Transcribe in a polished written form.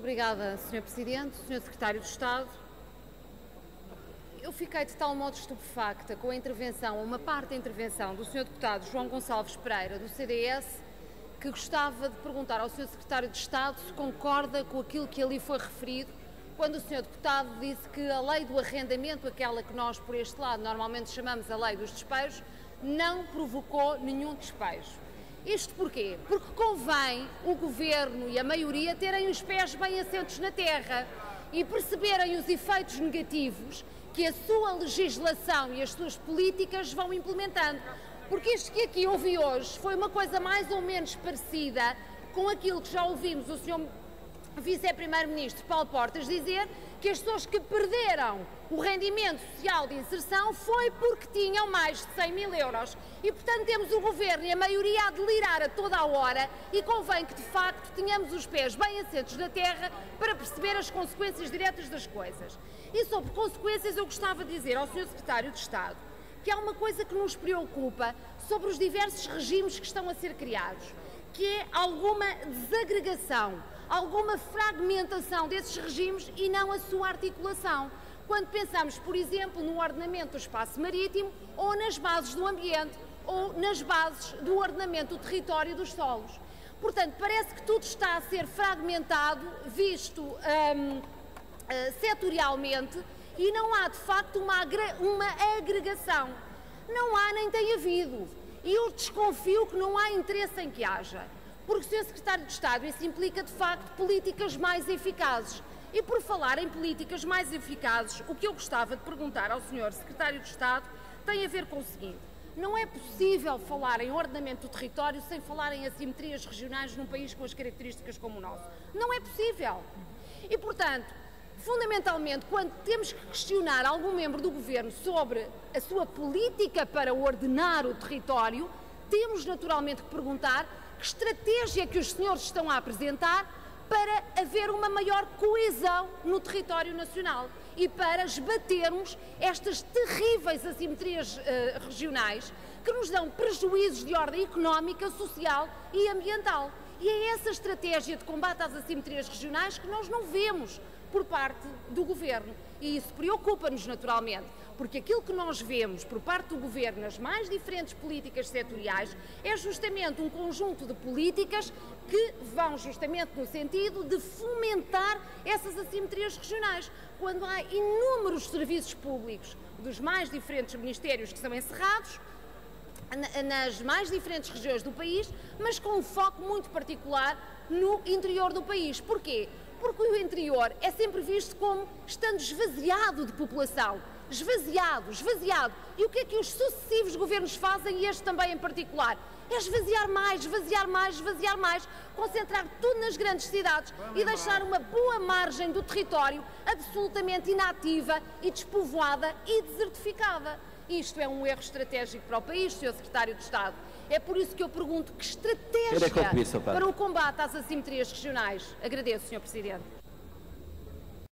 Obrigada, Sr. Presidente. Sr. Secretário de Estado, eu fiquei de tal modo estupefacta com a intervenção, uma parte da intervenção do Sr. Deputado João Gonçalves Pereira, do CDS, que gostava de perguntar ao Sr. Secretário de Estado se concorda com aquilo que ali foi referido, quando o Sr. Deputado disse que a lei do arrendamento, aquela que nós por este lado normalmente chamamos a lei dos despejos, não provocou nenhum despejo. Isto porquê? Porque convém o Governo e a maioria terem os pés bem assentos na terra e perceberem os efeitos negativos que a sua legislação e as suas políticas vão implementando. Porque isto que aqui ouvi hoje foi uma coisa mais ou menos parecida com aquilo que já ouvimos o Sr. Vice-Primeiro-Ministro Paulo Portas dizer, que as pessoas que perderam o rendimento social de inserção foi porque tinham mais de 100 mil euros. E, portanto, temos o Governo e a maioria a delirar a toda a hora e convém que, de facto, tenhamos os pés bem assentos na terra para perceber as consequências diretas das coisas. E sobre consequências eu gostava de dizer ao Sr. Secretário de Estado que há uma coisa que nos preocupa sobre os diversos regimes que estão a ser criados, que é alguma desagregação, alguma fragmentação desses regimes e não a sua articulação. Quando pensamos, por exemplo, no ordenamento do espaço marítimo ou nas bases do ambiente ou nas bases do ordenamento do território e dos solos. Portanto, parece que tudo está a ser fragmentado, visto setorialmente, e não há de facto uma agregação. Não há nem tem havido. E eu desconfio que não há interesse em que haja. Porque, Sr. Secretário de Estado, isso implica de facto políticas mais eficazes. E por falar em políticas mais eficazes, o que eu gostava de perguntar ao Sr. Secretário de Estado tem a ver com o seguinte: não é possível falar em ordenamento do território sem falar em assimetrias regionais num país com as características como o nosso. Não é possível. E, portanto, fundamentalmente, quando temos que questionar algum membro do Governo sobre a sua política para ordenar o território, temos naturalmente que perguntar que estratégia que os senhores estão a apresentar para haver uma maior coesão no território nacional e para esbatermos estas terríveis assimetrias regionais que nos dão prejuízos de ordem económica, social e ambiental. E é essa estratégia de combate às assimetrias regionais que nós não vemos por parte do Governo. E isso preocupa-nos naturalmente, porque aquilo que nós vemos por parte do Governo nas mais diferentes políticas setoriais é justamente um conjunto de políticas que vão justamente no sentido de fomentar essas assimetrias regionais, quando há inúmeros serviços públicos dos mais diferentes ministérios que são encerrados, nas mais diferentes regiões do país, mas com um foco muito particular no interior do país. Porquê? Porque o interior é sempre visto como estando esvaziado de população. Esvaziado. E o que é que os sucessivos governos fazem, e este também em particular? É esvaziar mais, concentrar tudo nas grandes cidades e deixar uma boa margem do território absolutamente inativa e despovoada e desertificada. Isto é um erro estratégico para o país, Sr. Secretário de Estado. É por isso que eu pergunto que estratégia para o combate às assimetrias regionais. Agradeço, Sr. Presidente.